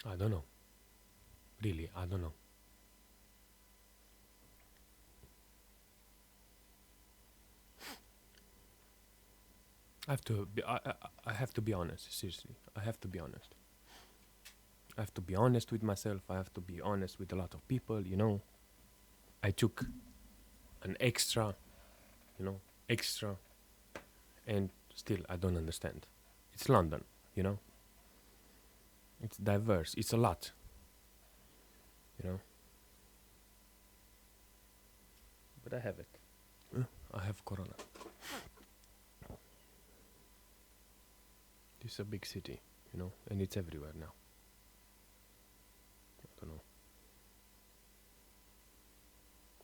I don't know. Really, I don't know. I have to be honest. Seriously, I have to be honest. I have to be honest with myself. I have to be honest with a lot of people. I took an extra, you know, extra, and still I don't understand. It's London, you know. It's diverse. It's a lot, you know. But I have it. I have Corona. It's a big city, and it's everywhere now. I don't know.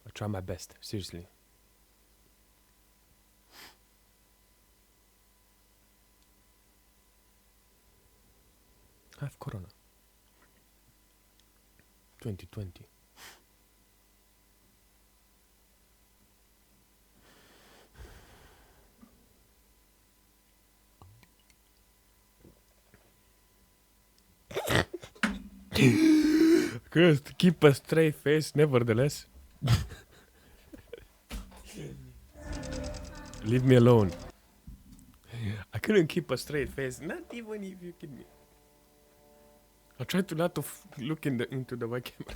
I try my best, seriously. I have Corona. 2020. Just keep a straight face, nevertheless. Leave me alone. I couldn't keep a straight face, not even if you kid me. I tried to not to look into the white camera.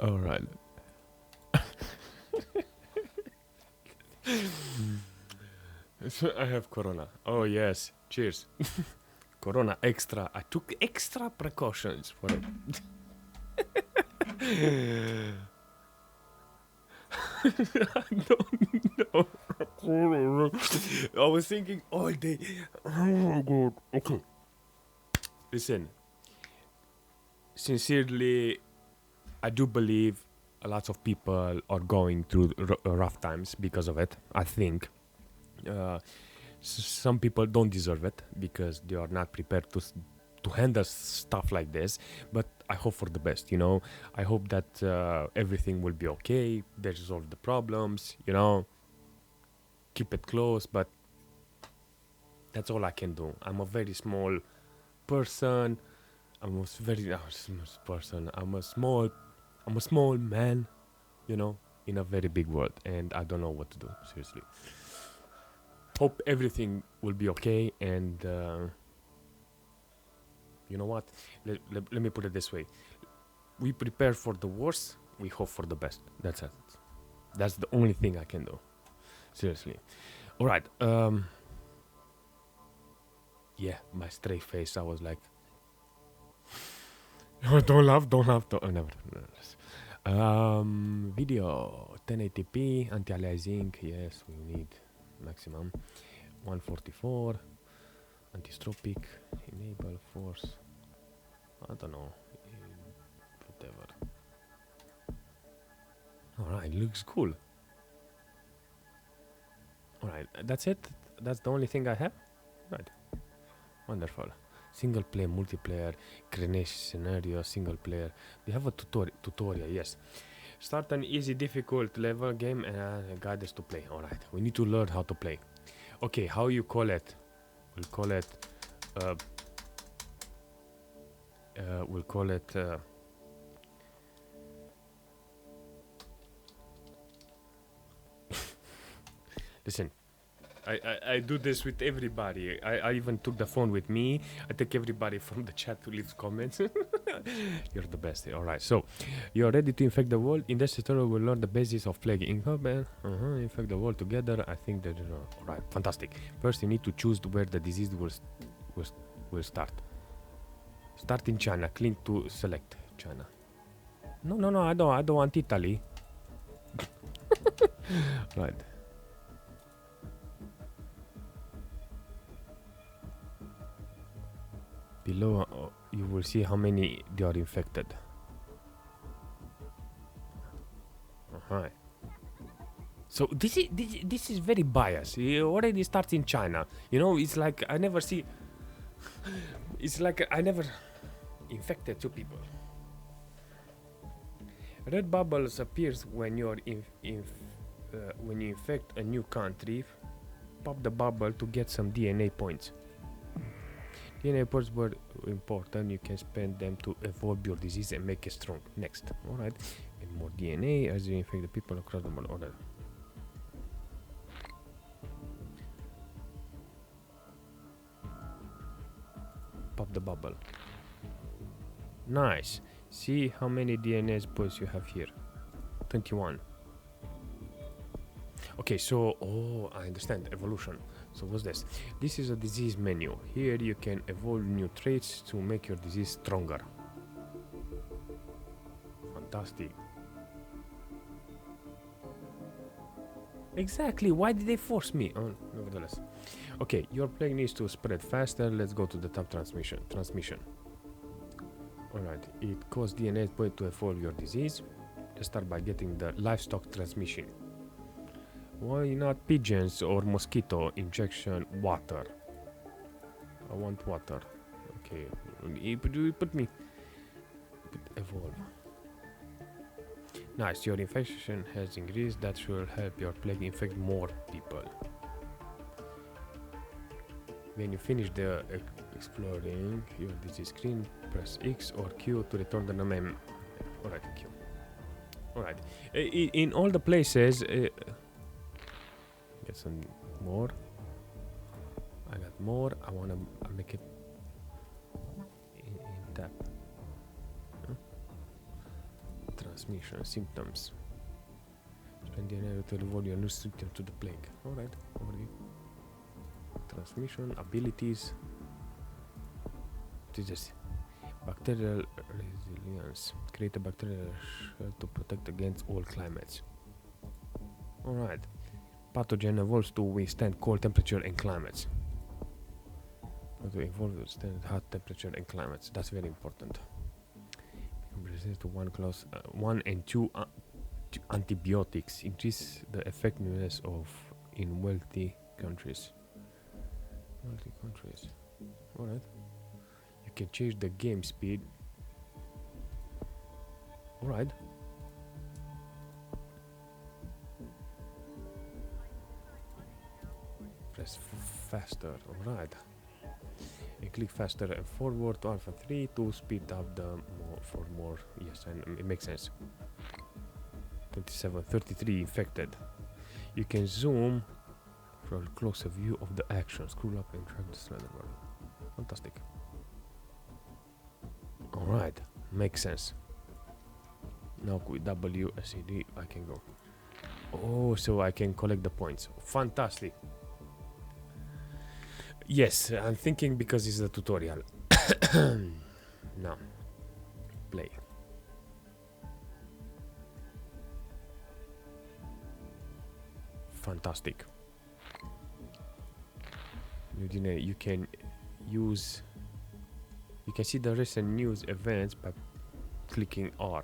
All right. So I have Corona. Oh yes, cheers. Corona extra. I took extra precautions for it. I don't know. I was thinking all day. Oh god. Okay. Listen. Sincerely, I do believe a lot of people are going through rough times because of it. I think some people don't deserve it because they are not prepared to handle stuff like this. But I hope for the best. I hope that everything will be okay. They resolve the problems. Keep it close. But that's all I can do. I'm a very small person. I'm a small man, in a very big world, and I don't know what to do, seriously. Hope everything will be okay, and you know what? Let me put it this way. We prepare for the worst, we hope for the best. That's it. That's the only thing I can do. Seriously. Alright, yeah, my straight face, I was like, don't laugh, never. Video 1080p, anti-aliasing, yes, we need maximum 144, anti-stropic, enable force, I don't know, whatever. Alright, looks cool. Alright, that's it? That's the only thing I have? Right, wonderful. Single player, multiplayer, grenade scenario, single player. We have a tutorial, yes. Start an easy, difficult level game and guide us to play. Alright, we need to learn how to play. Okay, how you call it? We'll call it... Listen. I do this with everybody. I even took the phone with me. I take everybody from the chat to leave comments. You're the best. Alright, so you're ready to infect the world. In this tutorial, we'll learn the basis of plague. Infect the world together. I think that alright, fantastic. First, you need to choose where the disease will start. Start in China. Click to select China. No, I don't want Italy. Right. Below, you will see how many they are infected. So this is very biased. It already starts in China. It's like I never see. It's like I never infected two people. Red bubbles appears when when you infect a new country. Pop the bubble to get some DNA points. DNA points were important. You can spend them to evolve your disease and make it strong. Next, all right. And more DNA as you infect the people across the world. All right. Pop the bubble. Nice. See how many DNA points you have here. 21. Okay, so I understand evolution. So what's this? This is a disease menu. Here you can evolve new traits to make your disease stronger. Fantastic. Exactly. Why did they force me? Oh, nevertheless. Okay, your plague needs to spread faster. Let's go to the top transmission. Alright, it costs DNA point to evolve your disease. Let's start by getting the livestock transmission. Why not pigeons or mosquito injection water? I want water. Okay, put me. Evolve. Nice, your infection has increased. That should help your plague infect more people. When you finish the exploring your disease screen, press X or Q to return the name. Alright, Q. Alright. In all the places, get some more. I got more. I wanna make it in tab. Transmission symptoms. Spend the energy to evolve your new symptom to the plague. Alright, overview. Transmission abilities. What is this? Bacterial resilience. Create a bacterial shell to protect against all climates. Alright. Pathogen evolves to withstand cold temperature and climates. To evolve to withstand hot temperature and climates. That's very important. Resistant to one and two antibiotics. Increase the effectiveness of in wealthy countries. Alright. You can change the game speed. Alright. Press faster. Alright. And click faster and forward to Alpha 3 to speed up the more. Yes, and it makes sense. 27, 33 infected. You can zoom for a closer view of the action. Scroll up and drag the slider bar. Fantastic. Alright, makes sense. Now with WSD I can go. Oh, so I can collect the points. Fantastic. Yes, I'm thinking because it's a tutorial. Now, play. Fantastic. You can use. You can see the recent news events by clicking R.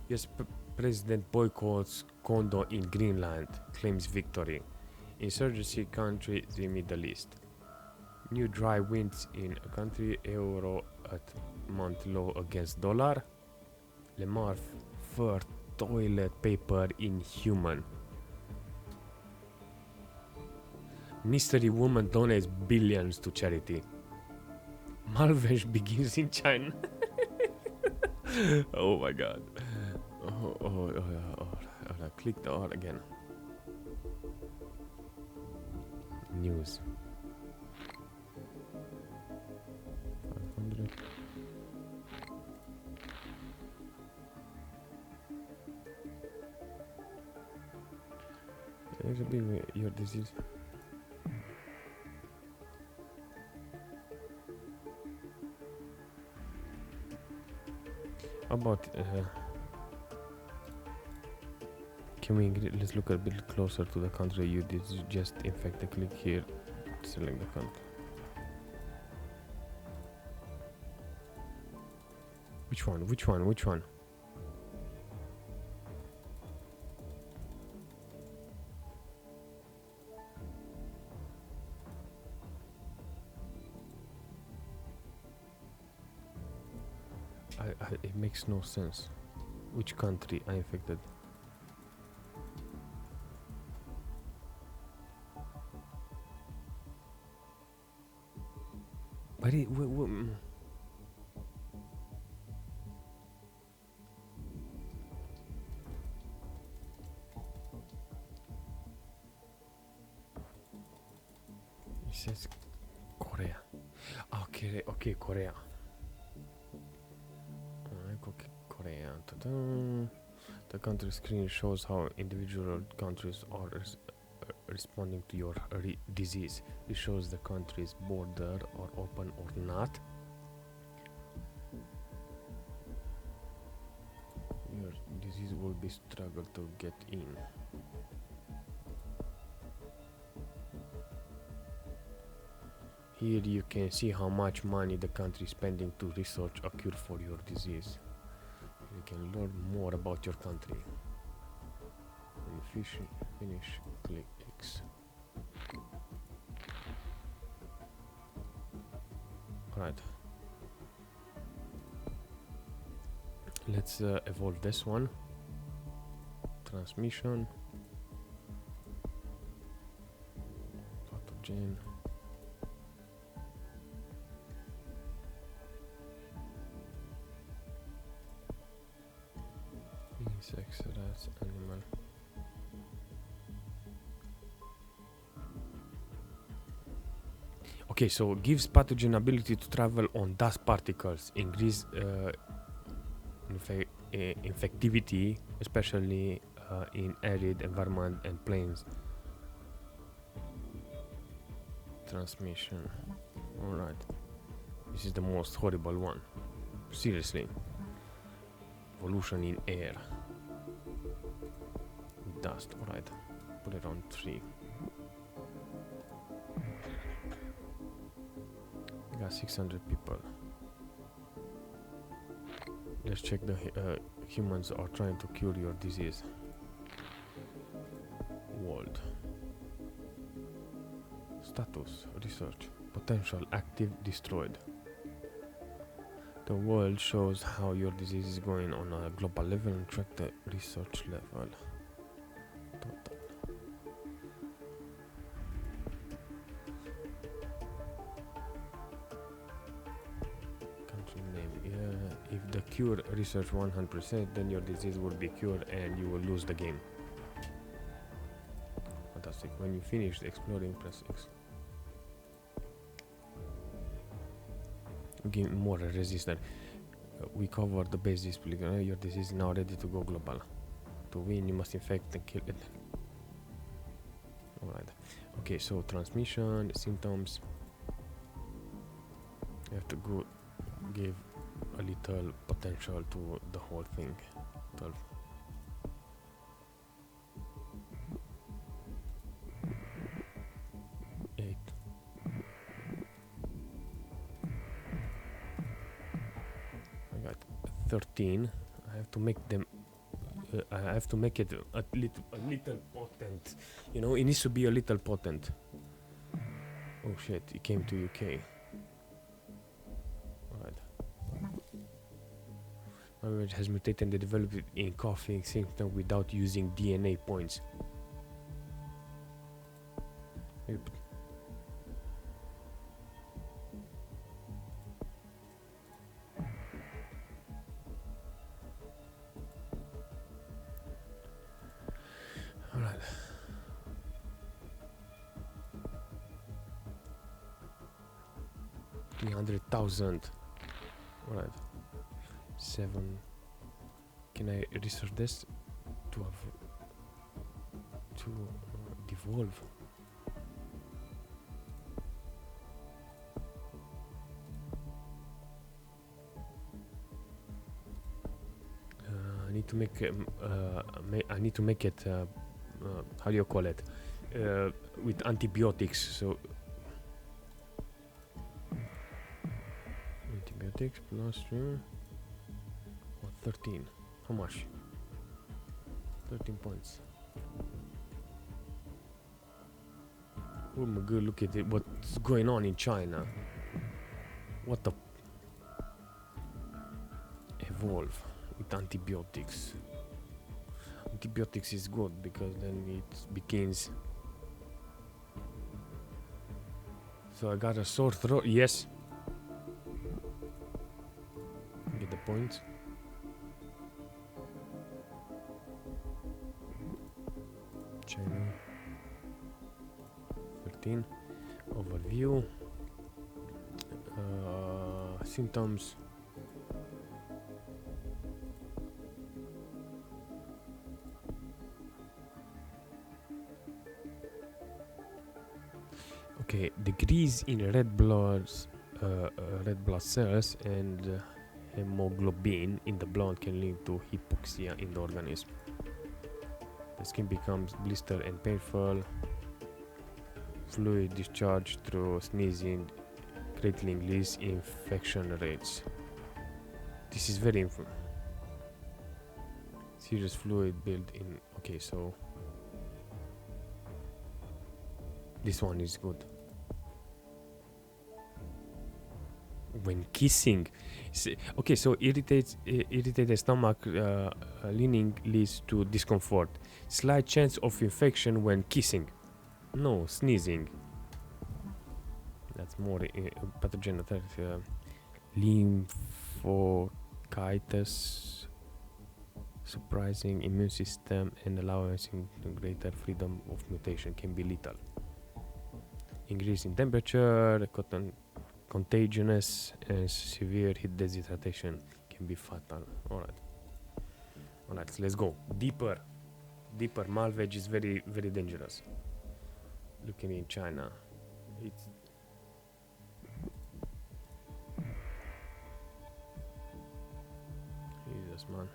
Yes, President boycotts condo in Greenland, claims victory. Insurgency country, the Middle East. New dry winds in a country, euro at month low against dollar. Lemar fur toilet paper inhuman. Mystery woman donates billions to charity. Malvesh begins in China. Oh my god. Click the R again. News. 500. There's a big your disease. About can we let's look a bit closer to the country you did just infect. Click here, select the country. Which one? It makes no sense. Which country I infected? But it, it says Korea. Okay, okay, Korea. Okay, Korea. The country screen shows how individual countries are responding to your disease. It shows the country's border are open or not. Your disease will be struggle to get in. Here you can see how much money the country is spending to research a cure for your disease. You can learn more about your country. When you finish, click X. Alright. Let's evolve this one. Transmission. Pathogen. Insects, rats, animal. Okay, so gives pathogen ability to travel on dust particles, increase infectivity, especially in arid environment and plains. Transmission. Alright. This is the most horrible one. Seriously. Evolution in air. Dust. Alright. Put it on 3. We got 600 people. Let's check the humans are trying to cure your disease. World. Status. Research. Potential active destroyed. The world shows how your disease is going on a global level and track the research level. Total. Country name. Yeah, if the cure research 100%, then your disease will be cured and you will lose the game. Fantastic. When you finish exploring, press X. Give more resistance. We cover the base display. Your disease is now ready to go global. To win, you must infect and kill it. Alright. Okay, so transmission, symptoms. You have to go give a little potential to the whole thing. 12. Eight. I got 13. I have to make them. I have to make it a little potent. You know, it needs to be a little potent. Oh shit! It came to UK. Alright. Language has mutated and developed it in coughing symptom without using DNA points. Alright. $300,000. Alright. 7. Can I research this to devolve? I need to make I need to make it how do you call it, with antibiotics. So antibiotics plus 13. How much? 13 points. Oh my god, look at it. What's going on in China? What the? Evolve. with antibiotics. Antibiotics is good because then it begins. So I got a sore throat. Yes. Get the point. China 13. Overview. Symptoms. Okay, decrease in red blood cells and hemoglobin in the blood can lead to hypoxia in the organism. The skin becomes blistered and painful. Fluid discharge through sneezing greatly increase infection rates. This is very serious fluid built in. Okay, so this one is good. When kissing, okay, so irritated stomach lining leads to discomfort. Slight chance of infection when kissing. No, sneezing. That's more pathogen attack. Lymphocytes, surprising immune system and allowing greater freedom of mutation can be lethal. Increase in temperature, contagious, and severe heat dehydration can be fatal. Alright, so let's go deeper. Malvage is very, very dangerous. Looking in China, it's Jesus, man.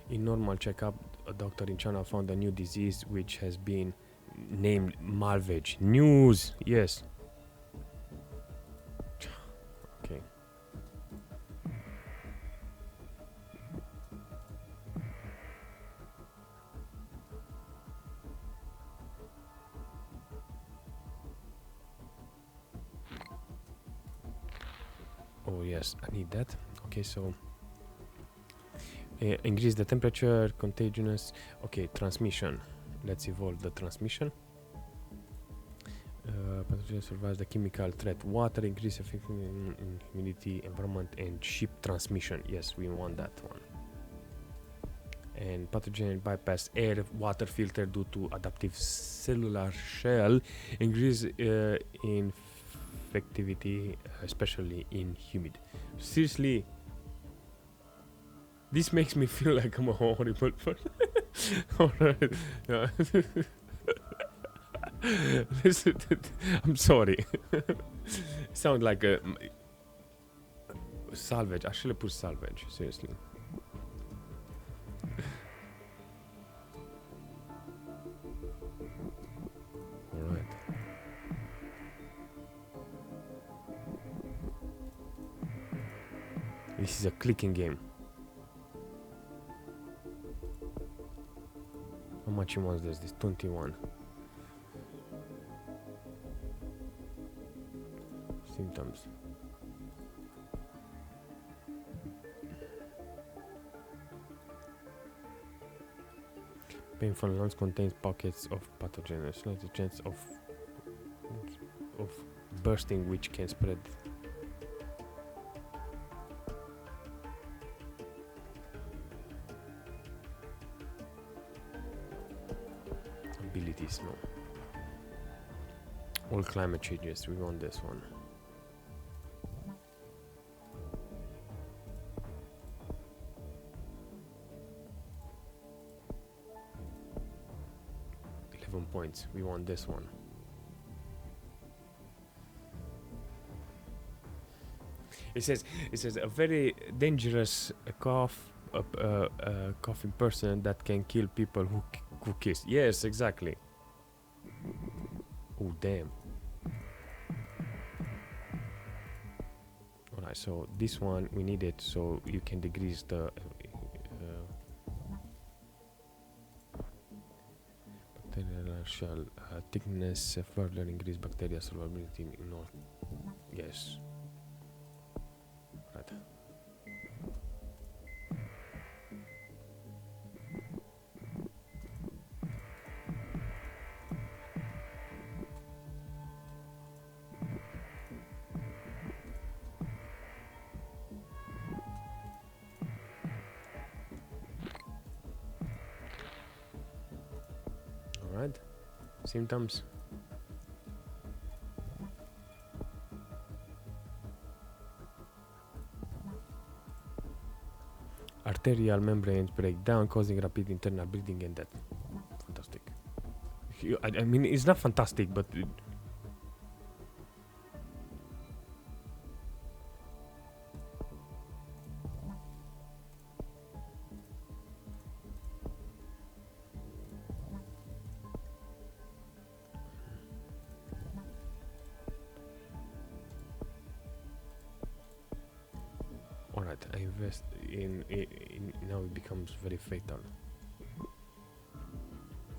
In normal checkup, a doctor in China found a new disease which has been named Malvage. News, yes. Okay. Oh yes, I need that. Okay, so increase the temperature, contagious. Okay, transmission. Let's evolve the transmission. Pathogen survives the chemical threat. Water increase effectively in humidity, environment, and ship transmission. Yes, we want that one. And pathogen bypass air water filter due to adaptive cellular shell. Increase infectivity, especially in humid. Seriously, this makes me feel like I'm a horrible person. Alright. Yeah. I'm sorry. Sound like a salvage. I should have put salvage, seriously. Alright. This is a clicking game. How much he wants this? 21. Symptoms. Painful lungs contains pockets of pathogen. Slight chance of bursting, which can spread. Abilities, no. All climate changes. We want this one. Points. We want this one. It says a very dangerous coughing person that can kill people who kiss. Yes, exactly. Oh damn. Alright, so this one we need it so you can decrease the shell thickness, further increase bacteria survivability in all. Yes. Right. symptoms. Arterial membranes break down, causing rapid internal bleeding and death. Fantastic. I mean, it's not fantastic, but alright, I invest in now it becomes very fatal.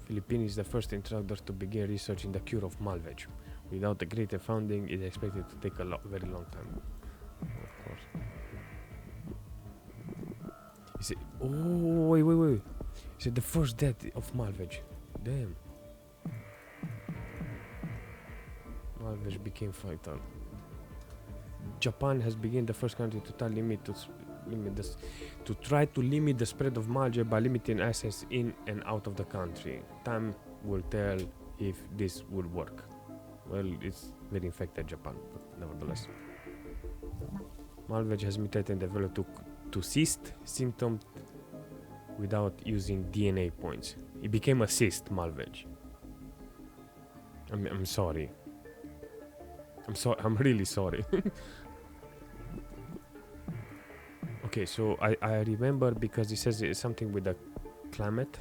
Philippines is the first instructor to begin research in the cure of Malvage. Without a greater funding, it is expected to take a very long time. Of course. Is it? Oh, wait. Is it the first death of Malvage? Damn. Malvage became fatal. Japan has been the first country to try to limit the spread of Malvage by limiting access in and out of the country. Time will tell if this will work. Well, it's very infected Japan, but nevertheless. Malvage has mutated and developed to cyst symptom without using DNA points. It became a cyst, Malvage. I'm sorry. I'm really sorry. Okay, so I remember because it says it's something with the climate.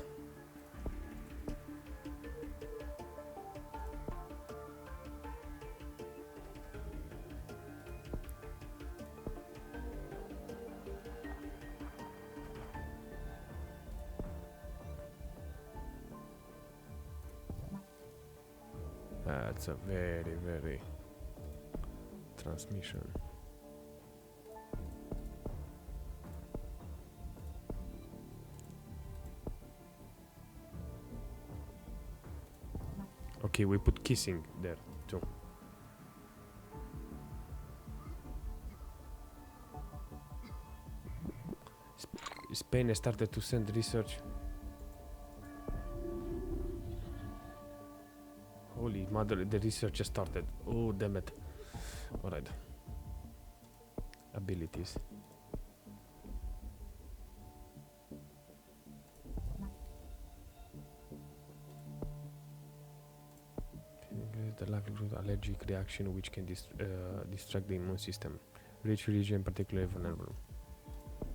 That's a very transmission. Okay, we put kissing there too. Spain has started to send research. Holy mother, the research has started. Oh, damn it. Alright. Abilities. The likelihood allergic reaction which can distract the immune system. Rich region particularly vulnerable.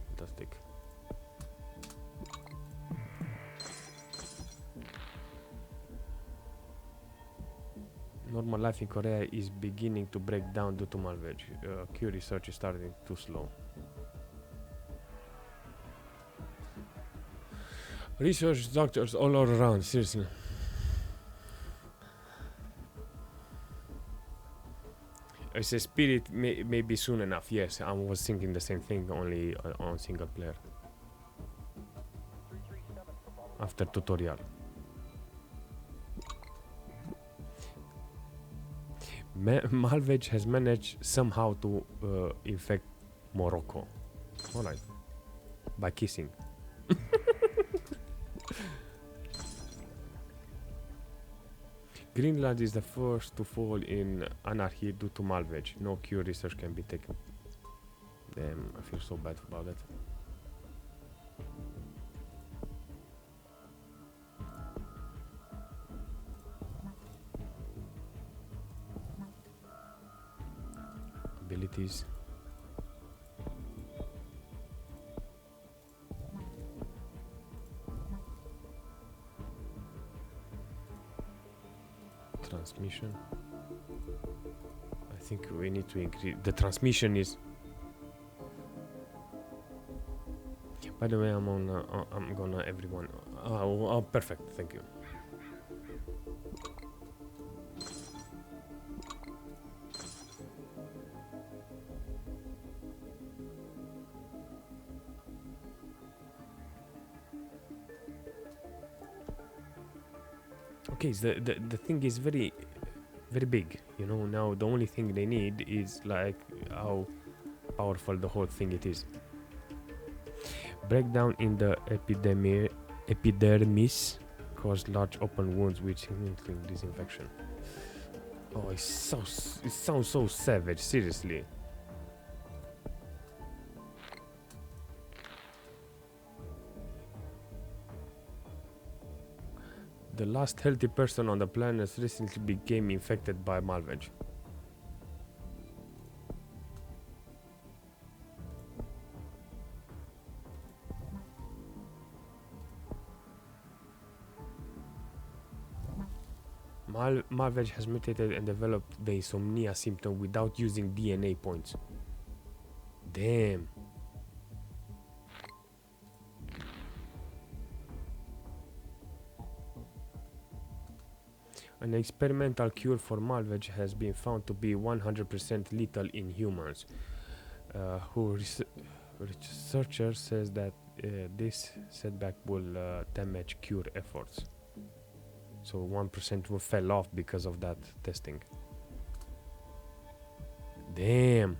Fantastic. Normal life in Korea is beginning to break down due to Malvage. Q research is starting too slow. Research doctors all around, seriously. I say spirit may be soon enough. Yes, I was thinking the same thing, only on single player. After tutorial. Malvage has managed somehow to infect Morocco. Alright. By kissing. Greenland is the first to fall in anarchy due to Malvage. No cure research can be taken. Damn, I feel so bad about it. Abilities. Transmission. I think we need to increase the transmission is. By the way, I'm gonna everyone. Oh, perfect. Thank you. Okay, so the thing is very big, you know. Now the only thing they need is like how powerful the whole thing it is. Breakdown in the epidermis cause large open wounds with significant disinfection. Oh, it sounds so savage, seriously. The last healthy person on the planet recently became infected by malware. Malware has mutated and developed the insomnia symptom without using DNA points. Damn. An experimental cure for malware has been found to be 100% lethal in humans. Researcher says that this setback will damage cure efforts. So 1% fell off because of that testing. Damn.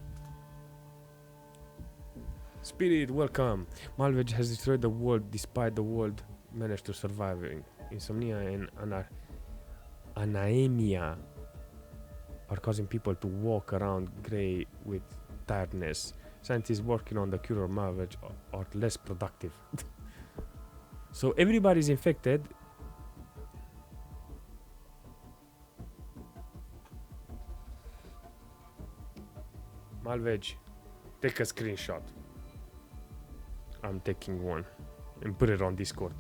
Spirit, welcome. Malware has destroyed the world despite the world managed to survive. Insomnia and anemia are causing people to walk around grey with tiredness. Scientists working on the cure of malware are less productive. So everybody's infected. Malveg, take a screenshot. I'm taking one and put it on Discord.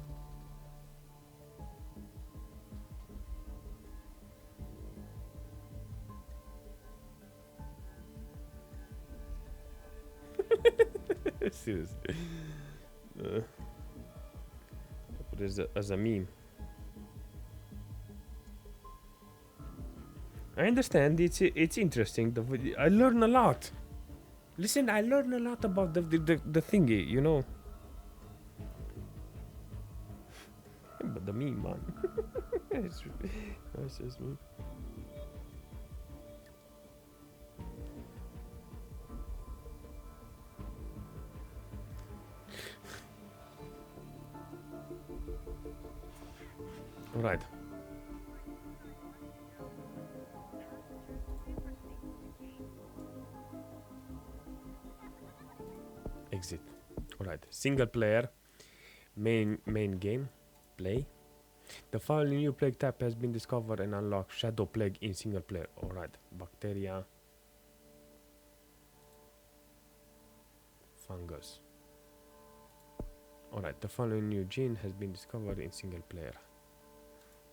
Seriously. Put it as a meme. I understand, it's interesting. I learn a lot. Listen, I learn a lot about the thingy, you know. But the meme, man. It's just me. All right. Exit. Alright, single player, main game, play. The following new plague type has been discovered and unlocked. Shadow plague in single player. Alright, bacteria, fungus. Alright, the following new gene has been discovered in single player.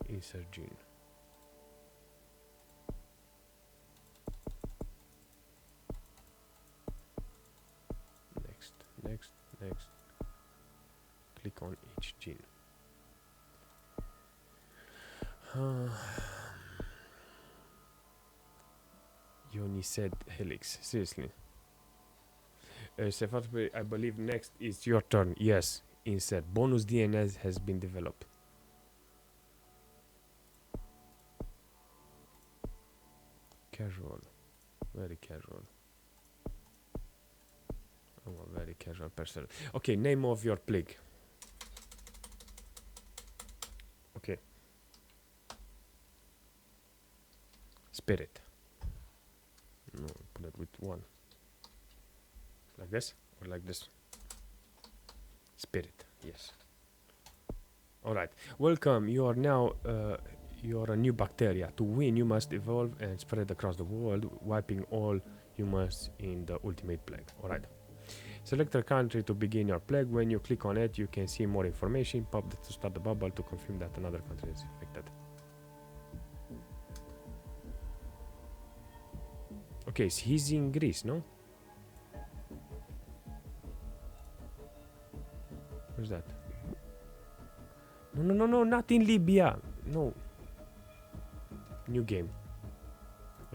Insert gene. Next. Click on each gene. Yoni said helix. Seriously. Sefatbe, I believe next is your turn. Yes. Insert. Bonus DNA has been developed. Casual. Very casual. I'm a very casual person. Okay, name of your plague. Okay. Spirit. No, put it with one. Like this or like this? Spirit, yes. Alright, welcome. You are now you're a new bacteria. To win, you must evolve and spread across the world, wiping all humans in the ultimate plague. Alright. Select a country to begin your plague. When you click on it, you can see more information. Pop to start the bubble to confirm that another country is affected. Okay, so he's in Greece, no? Where's that? No, not in Libya. No. New game.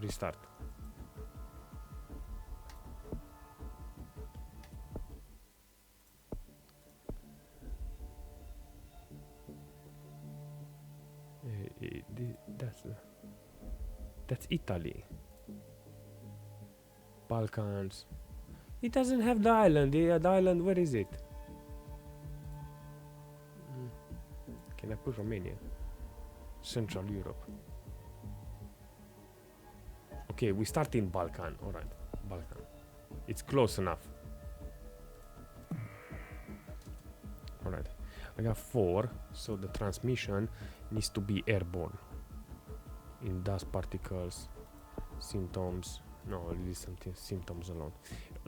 Restart. That's Italy. Balkans. It doesn't have the island. The island, where is it? Can I Put Romania. Central Europe. Okay, we start in Balkan. Alright, Balkan. It's close enough. Alright, I got 4, so the transmission needs to be airborne. In dust particles, symptoms. No, leave something symptoms alone.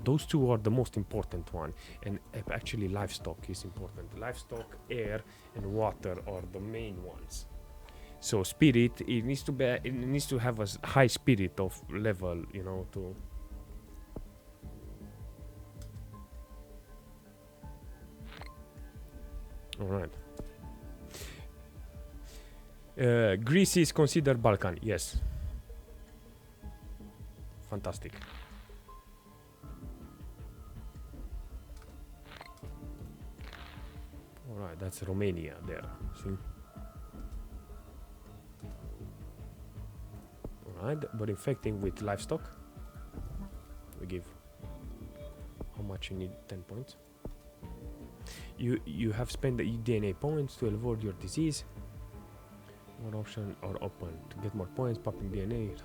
Those two are the most important one, and actually livestock is important. Livestock, air, and water are the main ones. So spirit, it needs to be, it needs to have a high spirit of level, you know, to. All right. Greece is considered Balkan. Yes. Fantastic. All right, that's Romania there. See. Alright, but infecting with livestock, we give how much you need. 10 points. You have spent the DNA points to avoid your disease. More options are open to get more points. Popping DNA.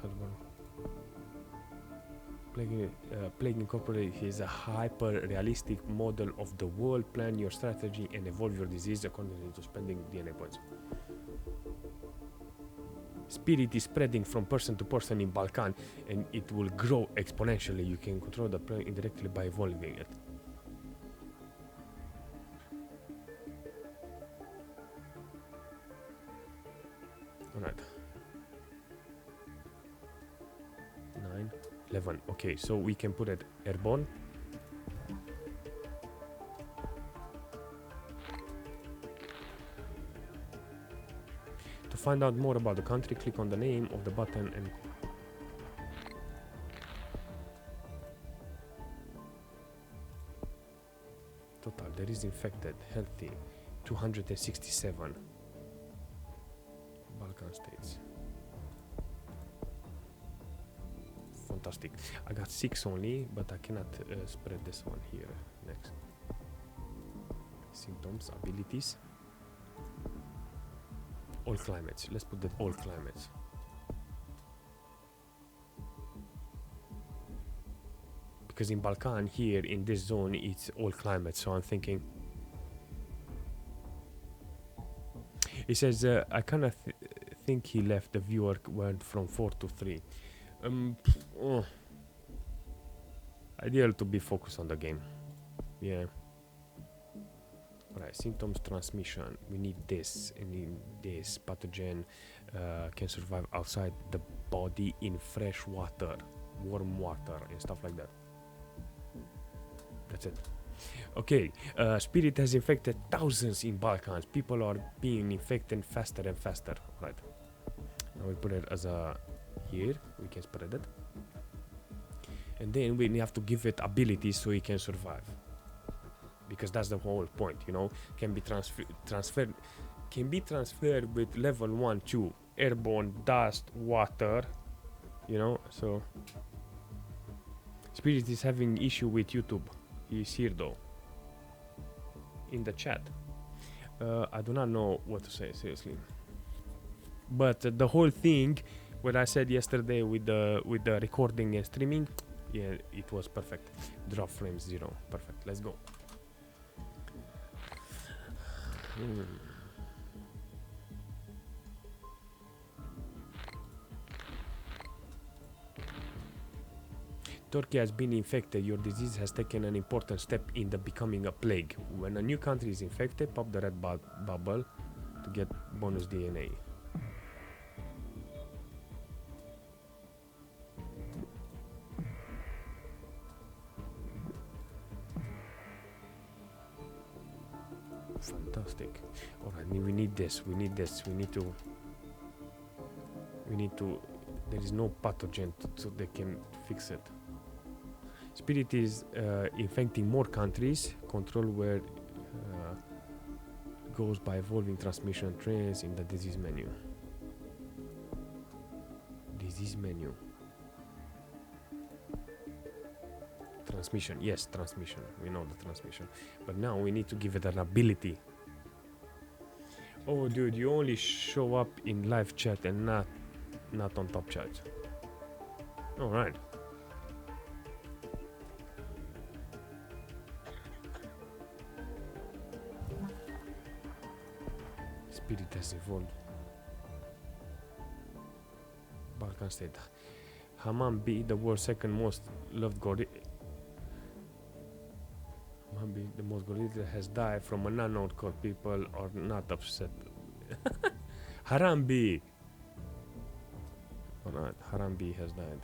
Plague Incorporated is a hyper-realistic model of the world. Plan your strategy and evolve your disease according to spending DNA points. Spirit is spreading from person to person in Balkan, and it will grow exponentially. You can control the plague indirectly by evolving it. Alright. 9, 11. Okay, so we can put it airborne. To find out more about the country, click on the name of the button and total. There is infected, healthy, 267. Balkan states. Fantastic. I got 6 only, but I cannot spread this one here. Next. Symptoms, abilities. All climates. Let's put that all climates. Because in Balkan here in this zone it's all climates, so I'm thinking. He says I kind of think he left. The viewer went from 4 to 3. Ideal to be focused on the game. Yeah. Alright, symptoms, transmission. We need this. And in this pathogen can survive outside the body in fresh water, warm water, and stuff like that. That's it. Okay, spirit has infected thousands in Balkans. People are being infected faster and faster. Right. Now we put it as a here. We can spread it, and then we have to give it abilities so it can survive. Because that's the whole point, you know. Can be transferred. Can be transferred with level 1, 2, airborne, dust, water. You know, so. Spirit is having issue with YouTube. He's here though. In the chat. I do not know what to say, seriously. But the whole thing, what I said yesterday with the recording and streaming, yeah, it was perfect. Drop frames 0. Perfect. Let's go. Turkey has been infected. Your disease has taken an important step in the becoming a plague. When a new country is infected, pop the red bubble to get bonus DNA. Fantastic. Alright, we need this. We need this. We need to. There is no pathogen so they can fix it. Spirit is infecting more countries. Control where goes by evolving transmission trends in the disease menu. Disease menu. Transmission. Yes, transmission. We know the transmission. But now we need to give it an ability. Oh, dude, you only show up in live chat and not on top chat. All right. Spirit has evolved. Balkan state. Haman B, the world's second most loved gorilla. Haman B, the most gorilla has died from an unknown cause. People are not upset. Harambe. Alright, Harambe has died.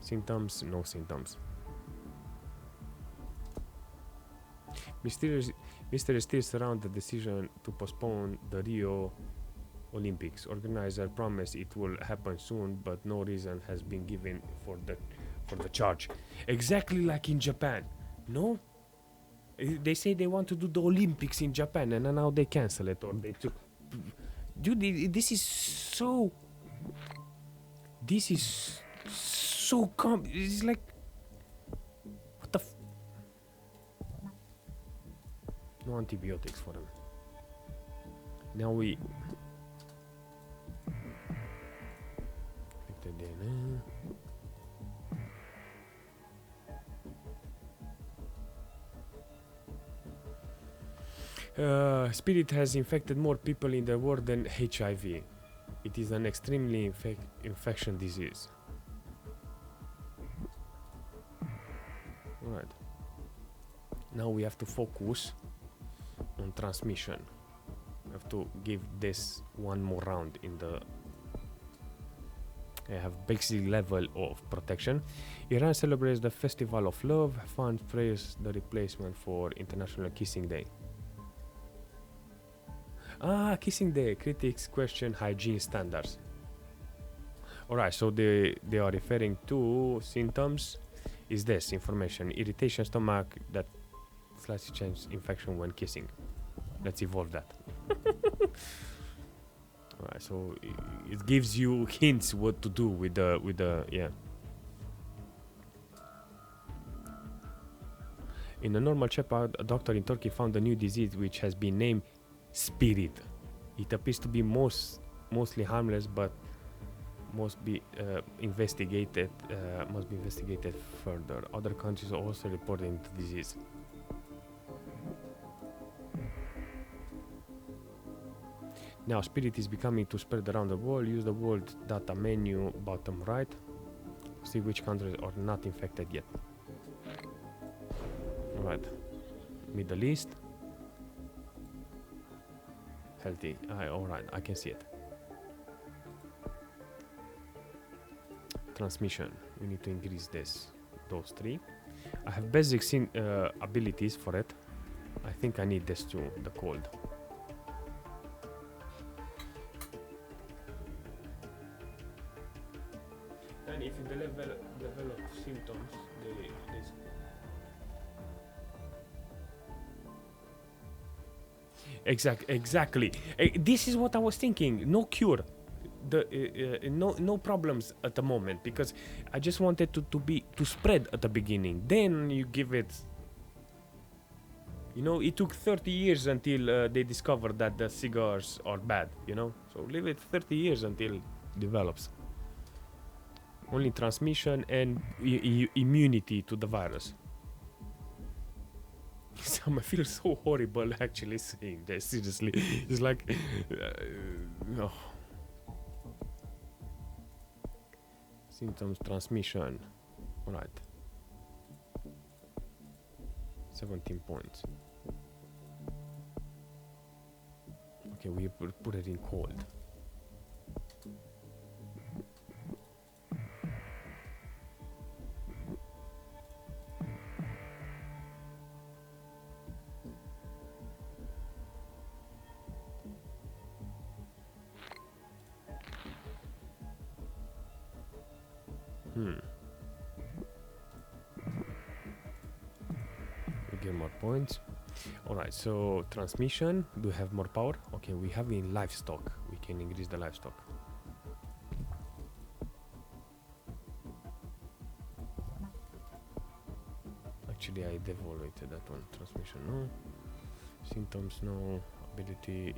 Symptoms? No symptoms. Mystery still surround the decision to postpone the Rio Olympics. Organizer promised it will happen soon, but no reason has been given for the charge. Exactly like in Japan. No? They say they want to do the Olympics in Japan and now they cancel it or they took... Dude, this is so... This is so it's like... What the No antibiotics for them. Now we... Spirit has infected more people in the world than HIV. It is an extremely infection disease. Alright. Now we have to focus on transmission. We have to give this one more round in the... I have basic level of protection. Iran celebrates the Festival of Love. Fund praise the replacement for International Kissing Day. Ah, Kissing Day. Critics question hygiene standards. Alright, so they are referring to symptoms. Is this information? Irritation stomach that slightly change infection when kissing. Let's evolve that. Alright, so it gives you hints what to do with the yeah. In a normal checkup, a doctor in Turkey found a new disease which has been named Spirit. It appears to be mostly harmless, but must be investigated further. Other countries are also reporting the disease. Now Spirit is becoming to spread around the world. Use the world data menu bottom right to see which countries are not infected yet. Alright. Middle East. Healthy. Alright, I can see it. Transmission. We need to increase those three. I have basic abilities for it. I think I need this too, the cold. And if they develop symptoms, Exactly. This is what I was thinking. No cure. No problems at the moment, because I just wanted to spread at the beginning. Then you give it. You know, it took 30 years until they discovered that the cigars are bad. You know, so leave it 30 years until it develops. Only transmission and immunity to the virus. I feel so horrible actually saying this, seriously. It's like... oh. Symptoms, transmission. Alright. 17 points. Okay, we put it in cold. We get more points. Alright, so transmission. Do we have more power? Okay, we have in livestock. We can increase the livestock. Actually, I devaluated that one. Transmission, no. Symptoms, no. ability.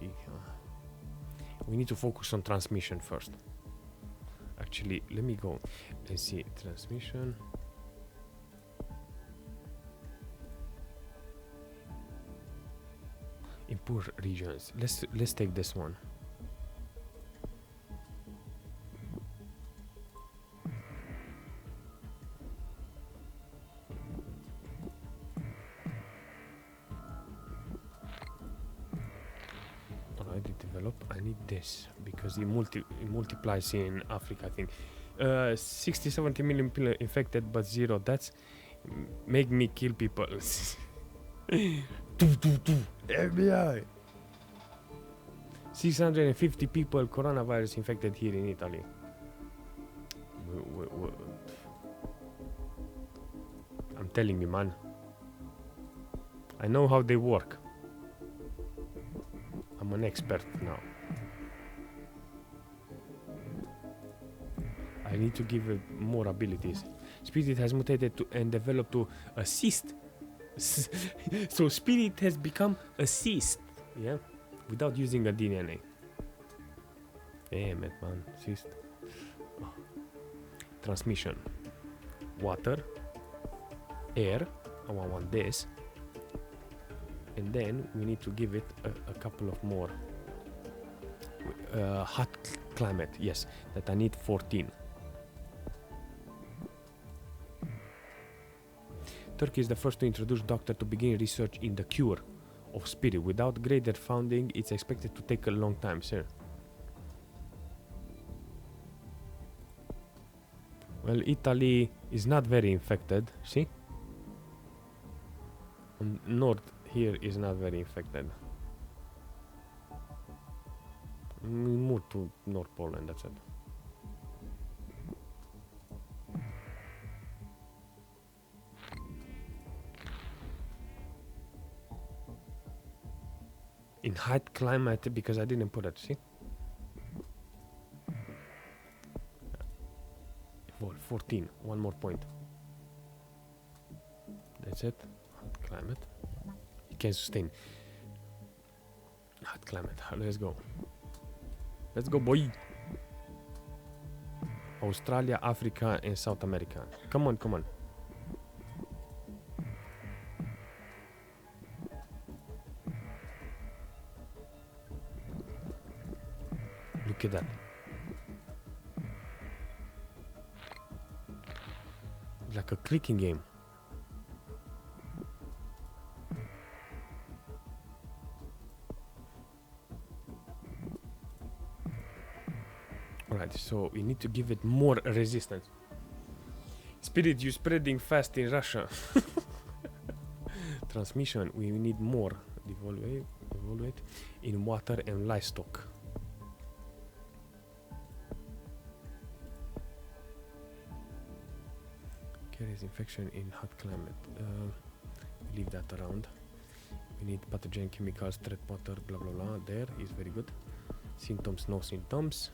We need to focus on transmission first. Actually, let me go and see transmission. In poor regions. Let's take this one. I need this because it multiplies in Africa, I think. 60-70 million people infected but zero. That's make me kill people. FBI. 650 people coronavirus infected here in Italy. I'm telling you, man. I know how they work. I'm an expert now. I need to give it more abilities. Spirit has mutated to and developed to assist. So Spirit has become assist. Yeah, without using a DNA. Damn it, man. Assist. Oh. Transmission. Water. Air. I want this. And then we need to give it a couple of more. Hot climate, yes, that I need 14. Turkey is the first to introduce doctor to begin research in the cure of spirit. Without greater funding, it's expected to take a long time, sir. Well, Italy is not very infected, see? North here is not very infected. Move to North Poland, that's it. In hot climate, because I didn't put it, see? 14, one more point. That's it. Hot climate. You can sustain. Hot climate. Let's go. Let's go, boy. Australia, Africa, and South America. Come on, come on. Look at that. Like a clicking game. Alright, so we need to give it more resistance. Spirit, you spreading fast in Russia. Transmission, we need more. Evaluate in water and livestock. Carries infection in hot climate. Leave that around. We need pathogen chemicals, threat water, blah blah blah. There is very good. Symptoms, no symptoms.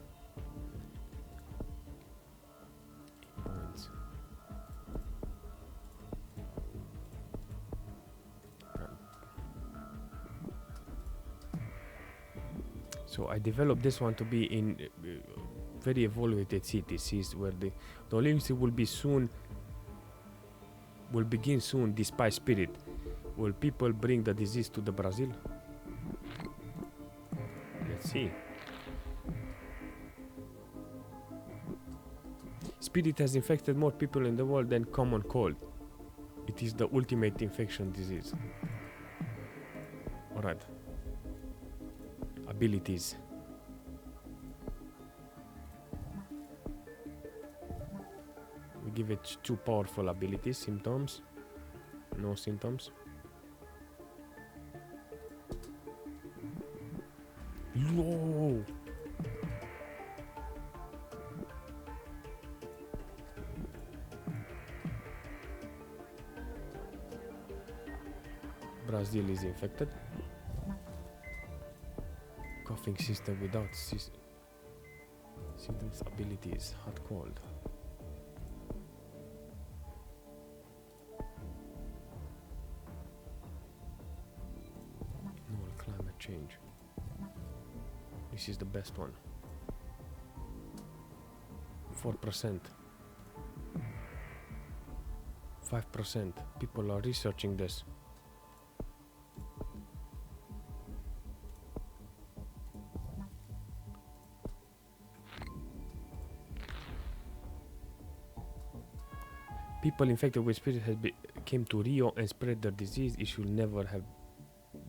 So I developed this one to be in very evaluated cities where the Olympics will begin soon despite spirit. Will people bring the disease to the Brazil? Let's see. Spirit has infected more people in the world than common cold. It is the ultimate infection disease. Alright. Abilities. We give it 2 powerful abilities. Symptoms. No symptoms. Whoa! Brazil is infected. Coughing system without symptoms, abilities, hot cold. No climate change. This is the best one. 4%. 5%. People are researching this. People infected with spirit came to Rio and spread the disease. It should never have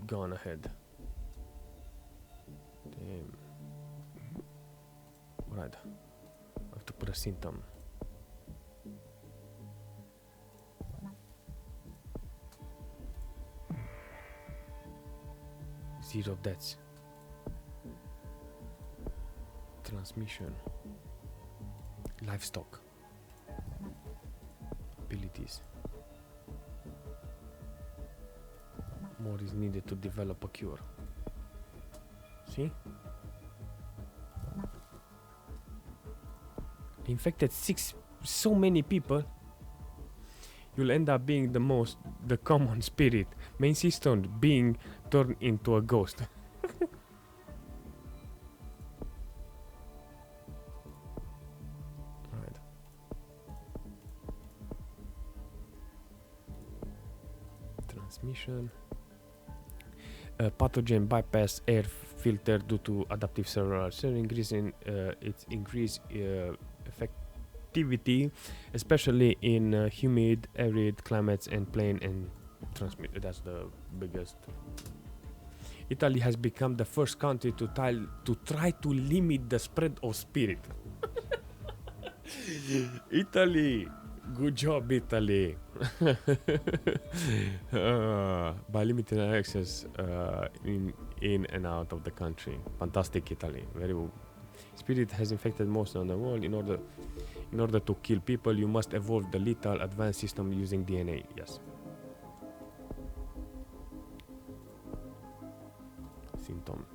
gone ahead. Damn. Right. I have to put a symptom. Zero deaths. Transmission. Livestock. Abilities. More is needed to develop a cure. See? Infected so many people. You'll end up being the common spirit. Main system being turned into a ghost. Right. Transmission. Pathogen bypass air filter due to adaptive cellular cell increasing its increased effectivity, especially in humid, arid climates and plain and transmit. That's the biggest. Italy has become the first country to try to limit the spread of spirit. Italy, good job, Italy. By limiting access in and out of the country. Fantastic, Italy. Very well. Spirit has infected most of the world. In order to kill people, you must evolve the lethal advanced system using DNA. Yes. Symptoms.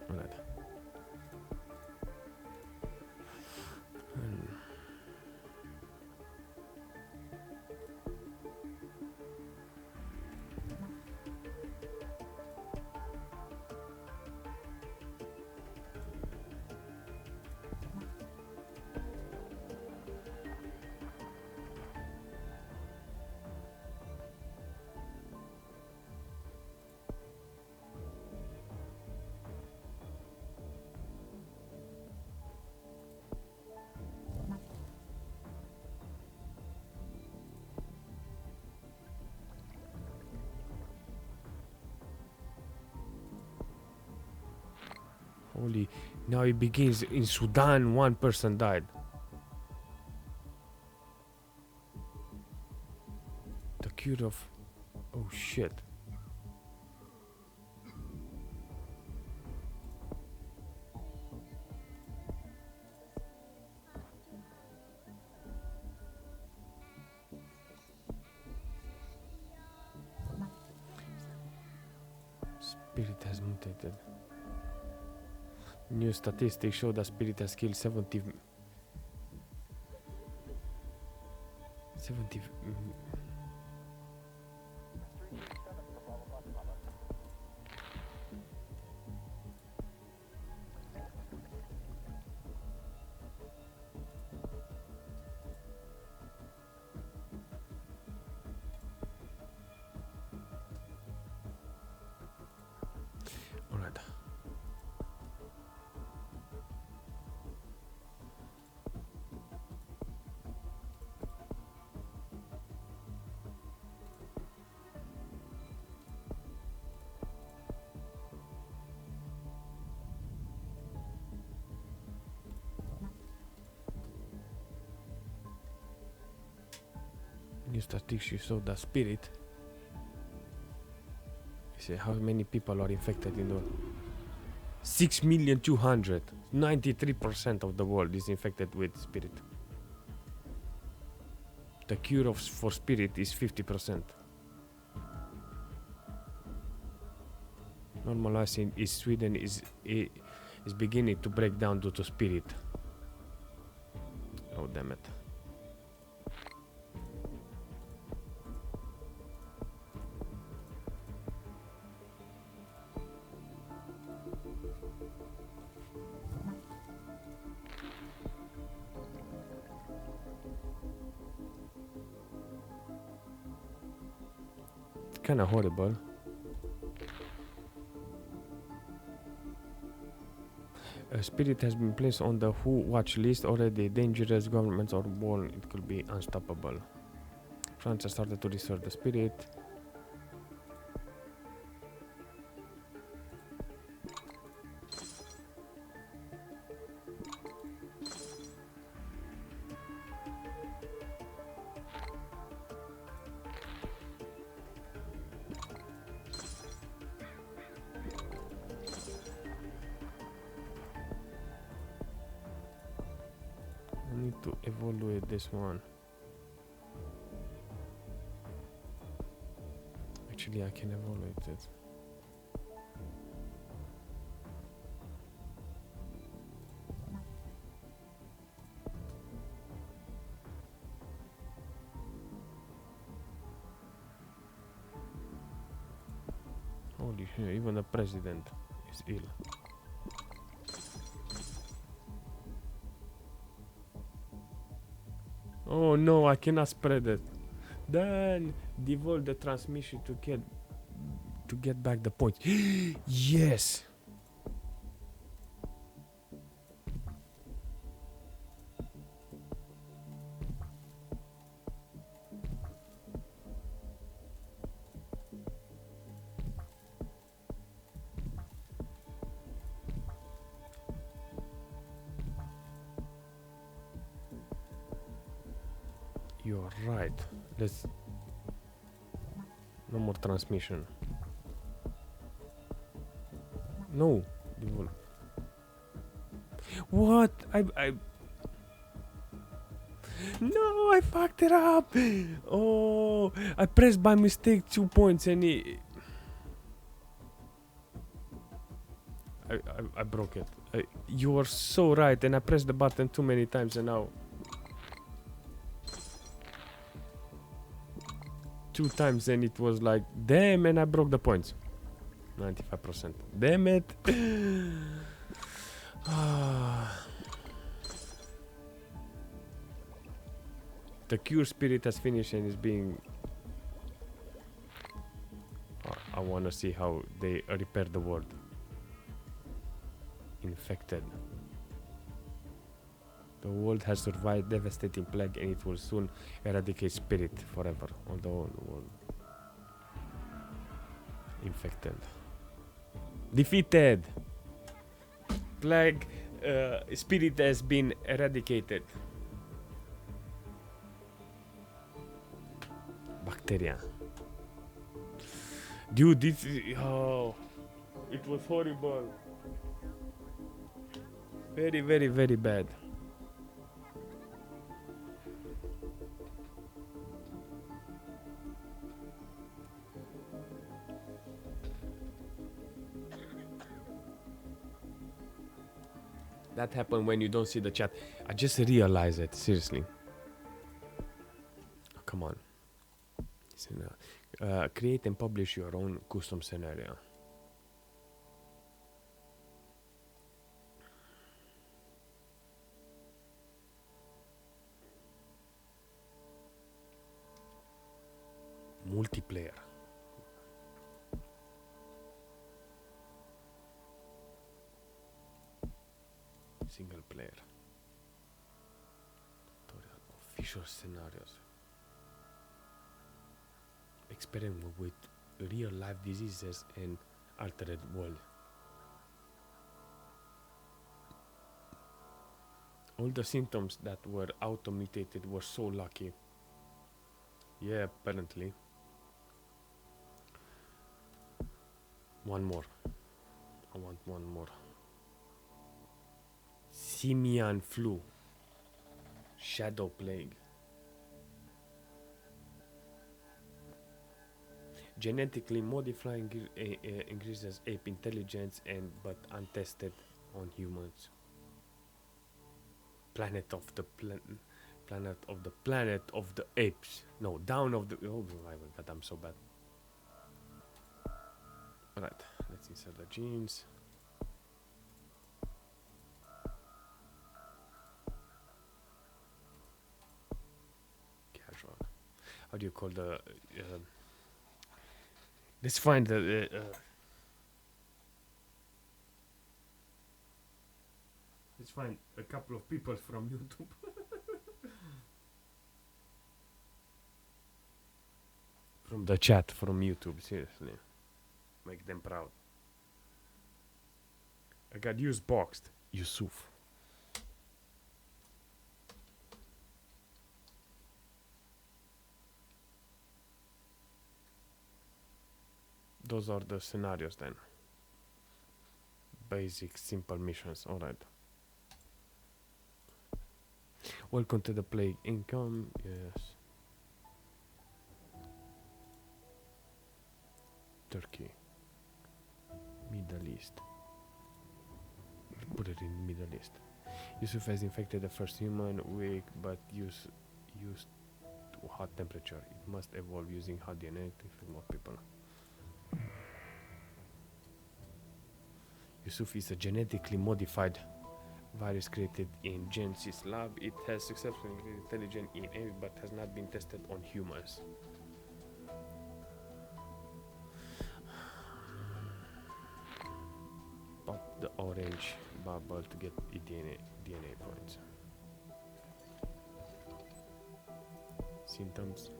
Right. Holy, now it begins in Sudan. 1 person died. The cure of... Oh shit. Spirit has mutated. New statistics show that spirit has killed 70. All right. New statistics show that spirit. You see how many people are infected in the world? 6,200,000. 93% of the world is infected with spirit. The cure for spirit is 50%. Normalizing is Sweden is is beginning to break down due to spirit. Oh, damn it. It's kind of horrible. A spirit has been placed on the WHO watch list already. Dangerous governments are warned it could be unstoppable. France has started to research the spirit. I need to evaluate this one. Actually, I can evaluate it. Holy shit, even the president is ill. Oh no, I cannot spread it. Then devolve the transmission to get back the point. Yes. You're right. Let's no more transmission. No. Devolve. What? I No, I fucked it up. Oh, I pressed by mistake 2 points and I broke it. You were so right, and I pressed the button too many times, and now 2 times, and it was like, damn, and I broke the points. 95%. Damn it. The cure spirit has finished and is being... I want to see how they repair the world. Infected. The world has survived devastating plague and it will soon eradicate spirit forever on the whole world. Infected. Defeated! Plague spirit has been eradicated. Bacteria. Dude, this is... Oh, it was horrible. Very, very, very bad. That happened when you don't see the chat. I just realized it, seriously. Oh, come on. Create and publish your own custom scenario. Multiplayer. Single player. Tutorial. Official scenarios. Experiment with real life diseases and altered world. All the symptoms that were auto-mutated were so lucky. Yeah, apparently. One more. I want one more. Simian flu. Shadow plague. Genetically modifying increases ape intelligence and but untested on humans. Planet of the planet of the apes. No, down of the. Oh my god, I'm so bad. Alright, let's insert the genes. Casual. How do you call the? Let's find the. Let's find a couple of people from YouTube. From the chat from YouTube, seriously. Make them proud. I got used boxed. Yusuf. Those are the scenarios then. Basic, simple missions. Alright. Welcome to the plague. Income. Yes. Turkey. Middle East. Put it in Middle East. Yusuf has infected the first human weak, but used to hot temperature. It must evolve using hot DNA to infect more people. Yusuf is a genetically modified virus created in Gensis lab. It has successfully created intelligent in apes but has not been tested on humans. Pop the orange bubble to get DNA points. Symptoms.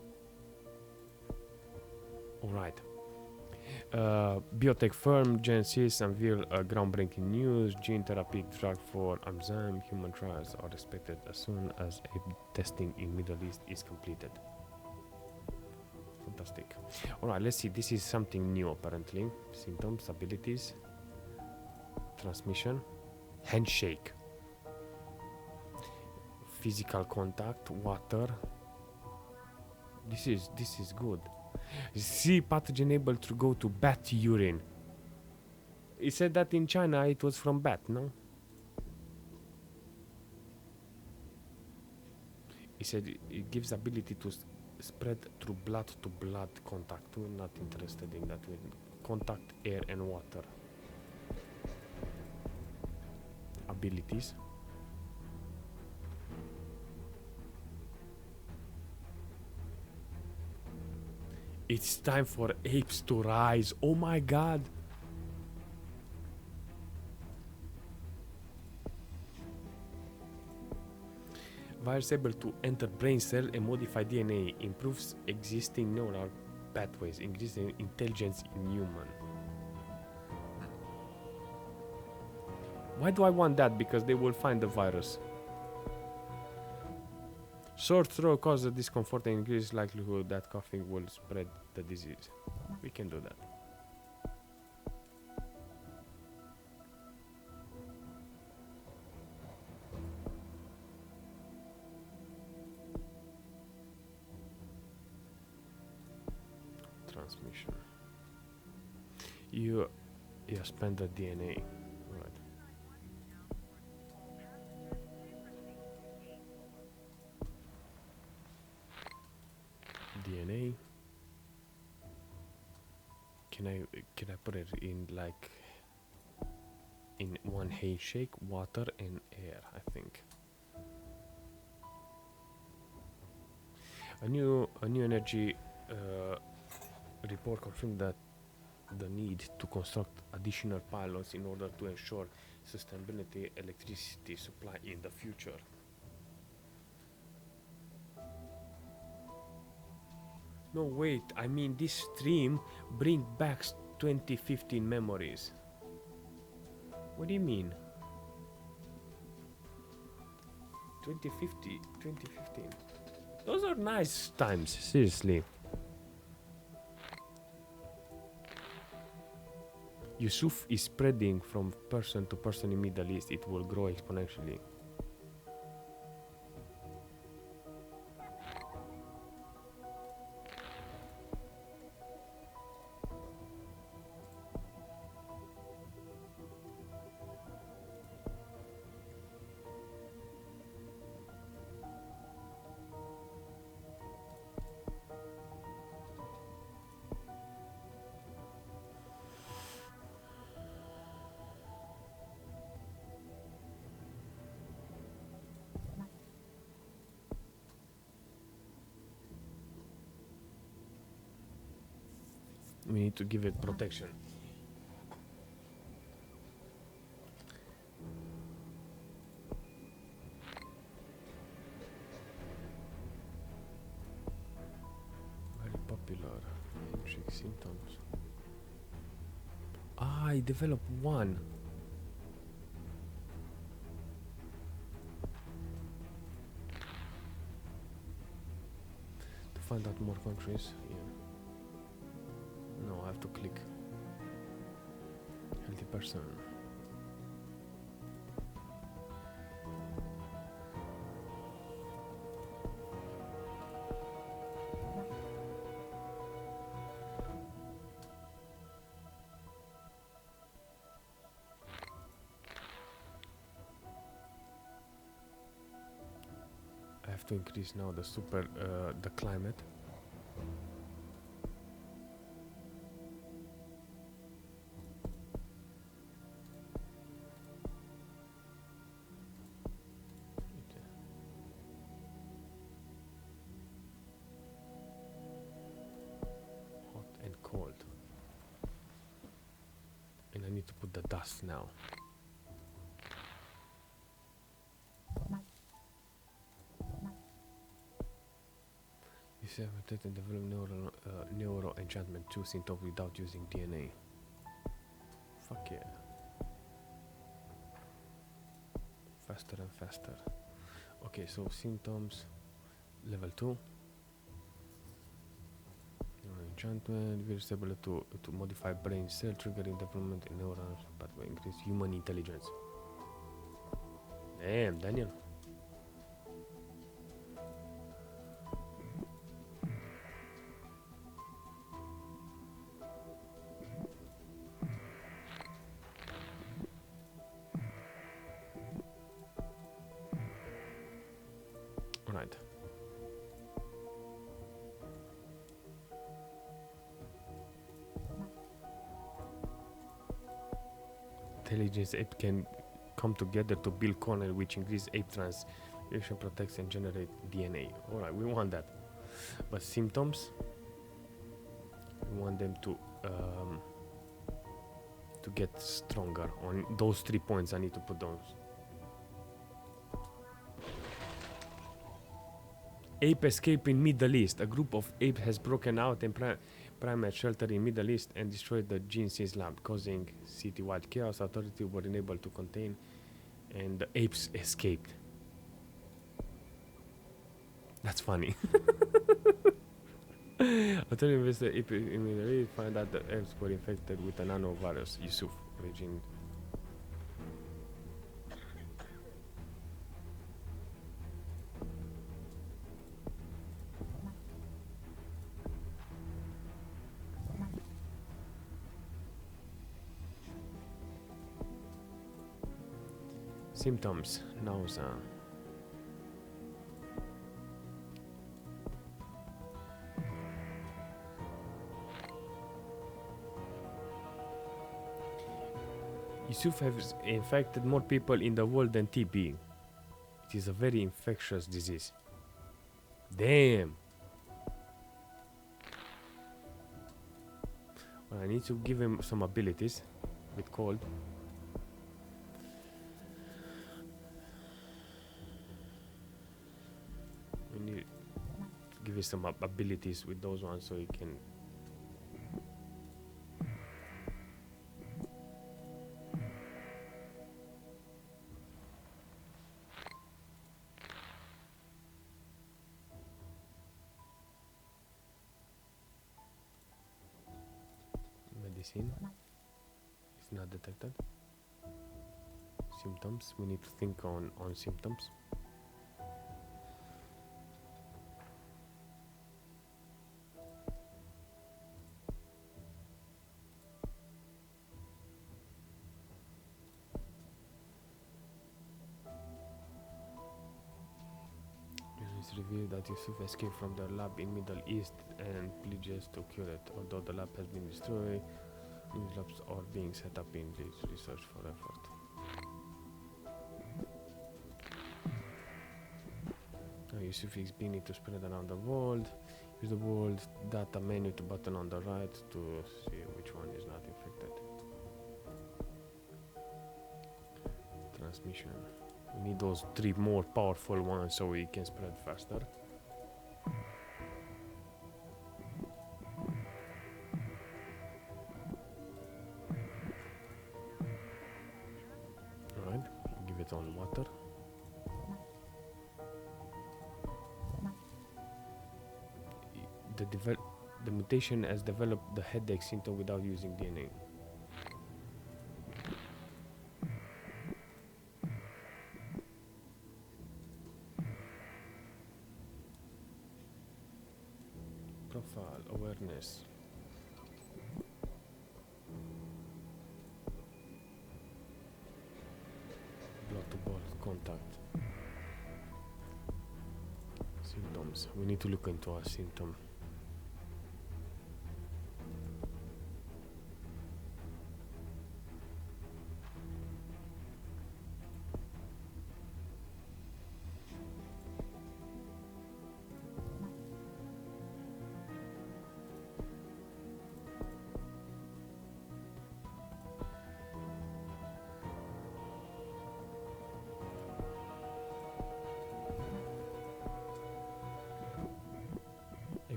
Alright. Biotech firm Gensis unveil groundbreaking news. Gene therapy drug for Alzheimer's. Human trials are expected as soon as ape testing in Middle East is completed. Fantastic. Alright, let's see. This is something new apparently. Symptoms, abilities, transmission, handshake, physical contact, water. This is good. See, pathogen able to go to bat urine. It said that in China it was from bat, no? It said it gives ability to spread through blood to blood contact. We're not interested in that. Contact, air and water. Abilities. It's time for apes to rise. Oh my god. Virus able to enter brain cell and modify DNA. Improves existing neural pathways. Increasing intelligence in human. Why do I want that? Because they will find the virus. Short throat causes discomfort and increases likelihood that coughing will spread the disease. We can do that. Transmission. You spend the DNA. Right. DNA. Can I put it in like in one handshake? Water and air, I think. A new energy report confirmed that the need to construct additional pylons in order to ensure sustainability electricity supply in the future. No, wait, I mean this stream bring back 2015 memories. What do you mean? 2015. Those are nice times, seriously. Yusuf is spreading from person to person in Middle East. It will grow exponentially. We need to give it protection. Very popular. Intrigue symptoms. I developed one. To find out more countries. Yeah. No, I have to click. Healthy person. I have to increase now the climate. Hot and cold. And I need to put the dust now. You have detected and developed neuro enchantment 2 symptom without using DNA. Fuck yeah. Faster and faster. Okay, so symptoms level 2. Neuro enchantment, virus able to modify brain cell, triggering development in neurons, but will increase human intelligence. Damn, Daniel. Right. Intelligence ape can come together to build kernel which increase ape transcription, protects and generate DNA. Alright, we want that. But symptoms, we want them to get stronger. On those 3 points I need to put those. Ape escape in Middle East. A group of apes has broken out and primate shelter in Middle East and destroyed the Genesis lab, causing citywide chaos. Authorities were unable to contain, and the apes escaped. That's funny. Authorities investigated apes in Middle East find that the apes were infected with a nanovirus, Yusuf, origin. Symptoms, nausea. Yusuf has infected more people in the world than TB. It is a very infectious disease. Damn. Well, I need to give him some abilities with cold. We need to give him some abilities with those ones so he can. Medicine is not detected. Symptoms, we need to think on symptoms. It's revealed that Yusuf escaped from the lab in Middle East and pledges to cure it. Although the lab has been destroyed, new labs are being set up in this research for effort. Now Yusuf is beginning to spread around the world. Use the world data menu to button on the right to see which one is not infected. Transmission. We need those 3 more powerful ones so we can spread faster. Alright, give it on water. The mutation has developed the headache symptom without using DNA. Profile awareness. Blood to blood contact. Symptoms. We need to look into our symptom.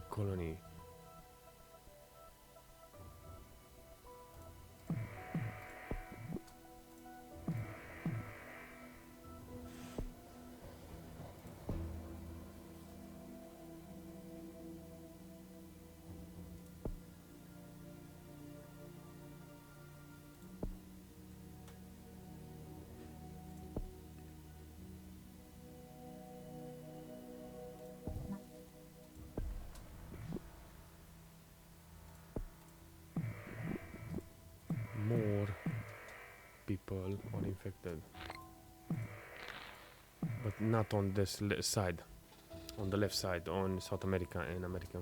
Colony. More people are infected, but not on this side, on the left side, on South America and America.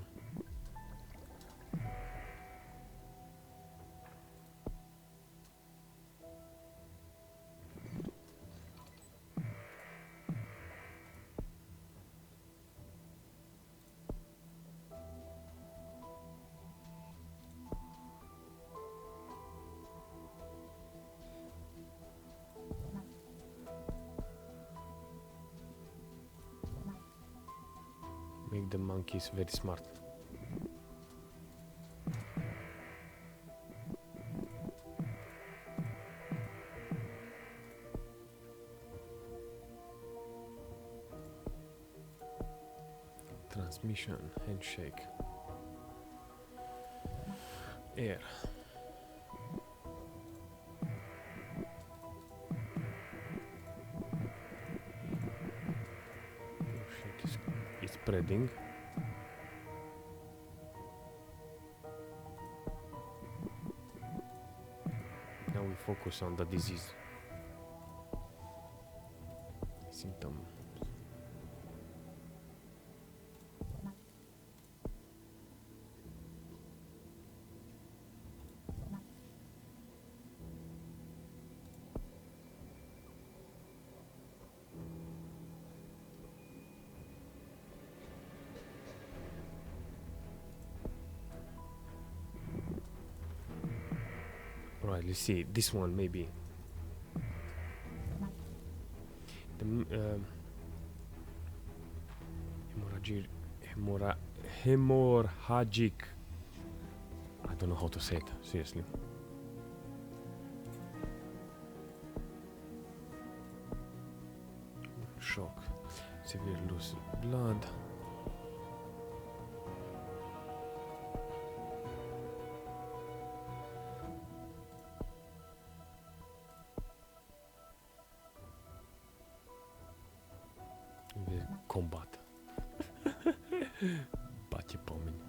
Make the monkeys very smart. Transmission, handshake. Air. It's spreading. Now we focus on the disease symptom. Right, let's see this one maybe. The hemorrhagic. I don't know how to say it, seriously. Shock, severe loss of blood. Combat. Bate pe oameni.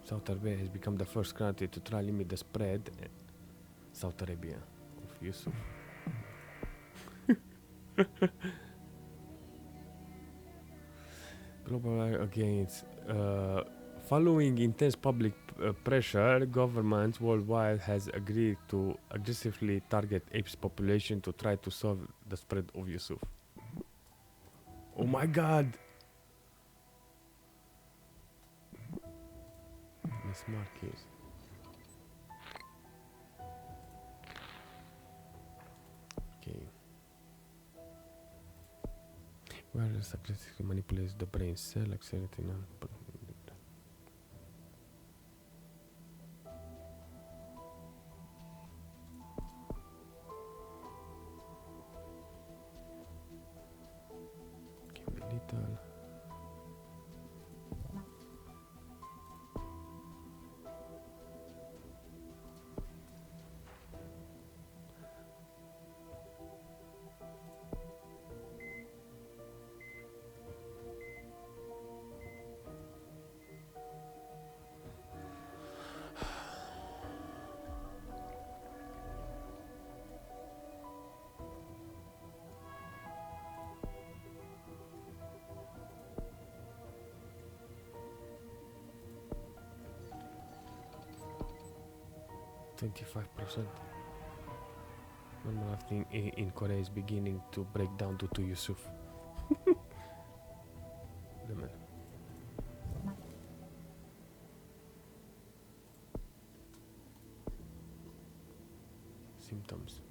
Saudi Arabia has become the first country to try limit the spread. Saudi Arabia of Yusuf. Global against following intense public pressure, governments worldwide has agreed to aggressively target apes population to try to solve the spread of Yusuf. Oh my god! smart keys. Okay. Where is aggressively manipulates the brain cell, accelerating on. Little. %25%. Normal thing in Korea is beginning to break down due to Yusuf. The man. Symptoms.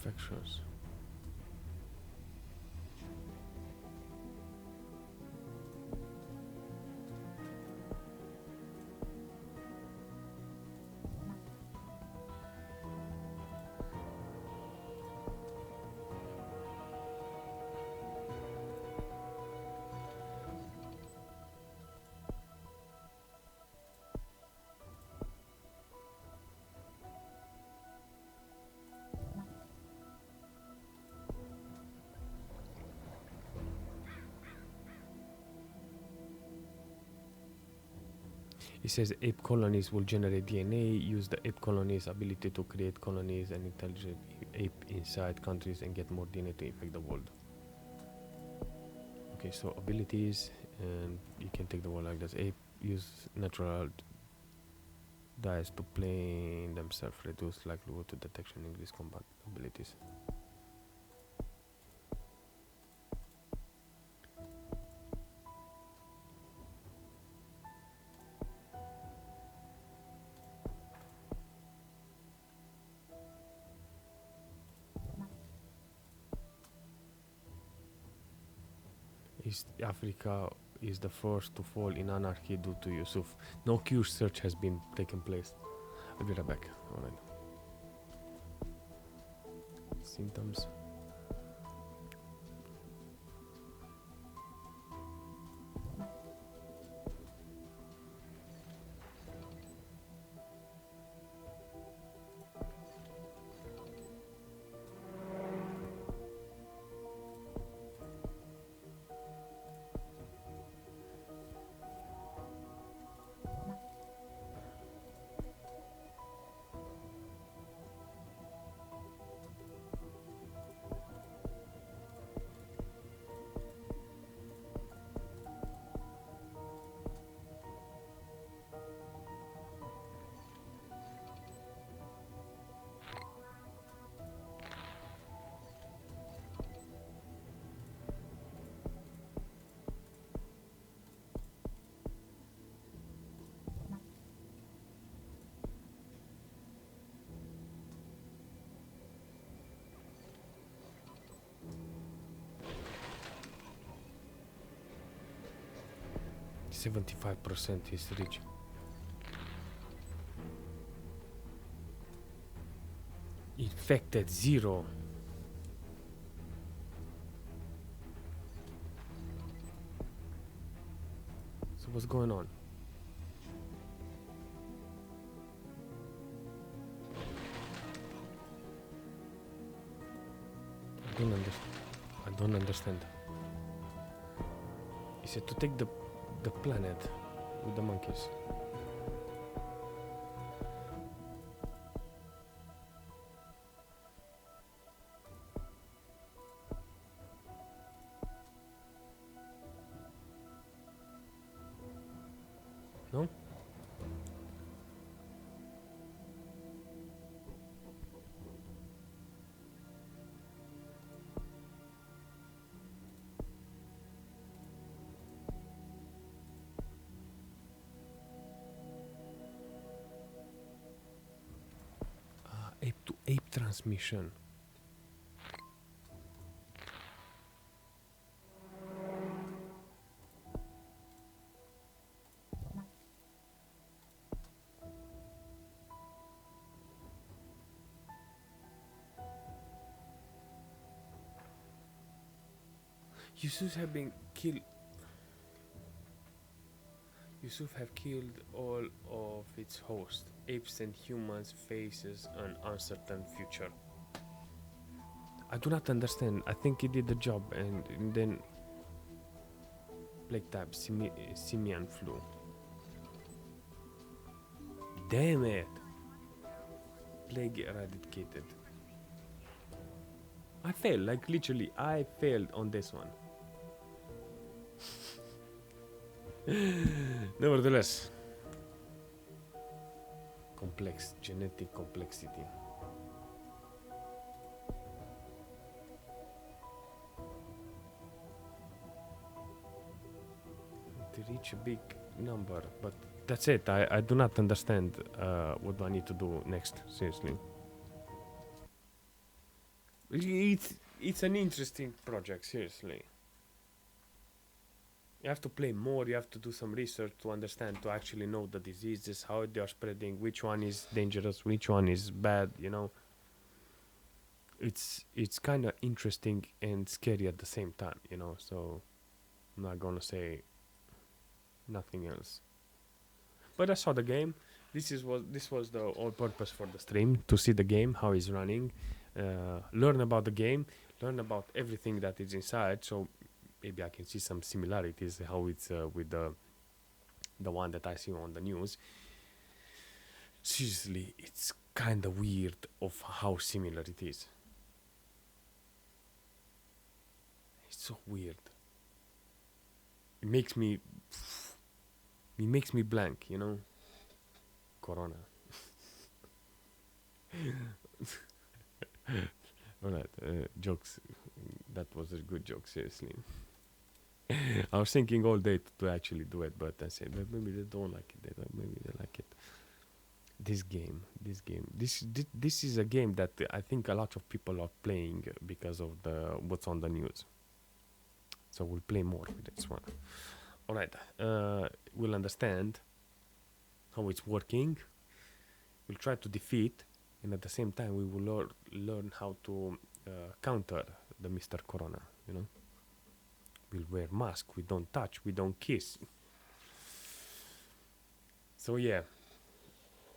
Infections. It says ape colonies will generate DNA, use the ape colonies' ability to create colonies and intelligent ape inside countries and get more DNA to infect the world. Okay, so abilities, and you can take the world like this. Ape use natural dyes to plane themselves, reduce likelihood to detection, increase combat abilities. East Africa is the first to fall in anarchy due to Yusuf. No Q search has been taken place. I'll be right back. Alright. Symptoms. %75% is rich. Infected 0. So what's going on? I don't understand. He said to take the planet with the monkeys. No? Ape to ape transmission. Yusuf have been killed. Yusuf have killed all of its hosts. Apes and humans faces an uncertain future. I do not understand. I think he did the job and then plague type simian flu. Damn it! Plague eradicated. I failed, like literally, I failed on this one. Nevertheless, complex genetic complexity. To reach a big number, but that's it. I do not understand what do I need to do next. Seriously, it's an interesting project. Seriously. You have to play more, you have to do some research to understand, to actually know the diseases, how they are spreading, which one is dangerous, which one is bad, you know. It's kind of interesting and scary at the same time, you know, so I'm not gonna say nothing else. But I saw the game. This was the whole purpose for the stream, to see the game, how it's running, learn about the game, learn about everything that is inside, so maybe I can see some similarities how it's with the one that I see on the news. Seriously, it's kind of weird of how similar it is. It's so weird. It makes me blank, you know. Corona. Alright, jokes. That was a good joke, seriously. I was thinking all day to actually do it, but I said, but maybe they don't like it. Maybe they like it. This is a game that I think a lot of people are playing because of what's on the news. So we'll play more with this one. All right, we'll understand how it's working. We'll try to defeat, and at the same time, we will learn how to counter the Mr. Corona. You know. We'll wear mask, we don't touch, we don't kiss. So yeah.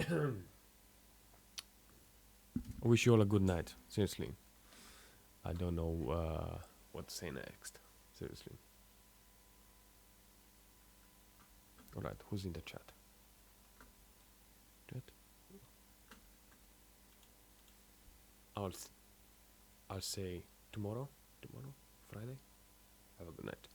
I wish you all a good night, seriously. I don't know what to say next, seriously. Alright, who's in the chat? I'll say tomorrow, Friday. Have a good night.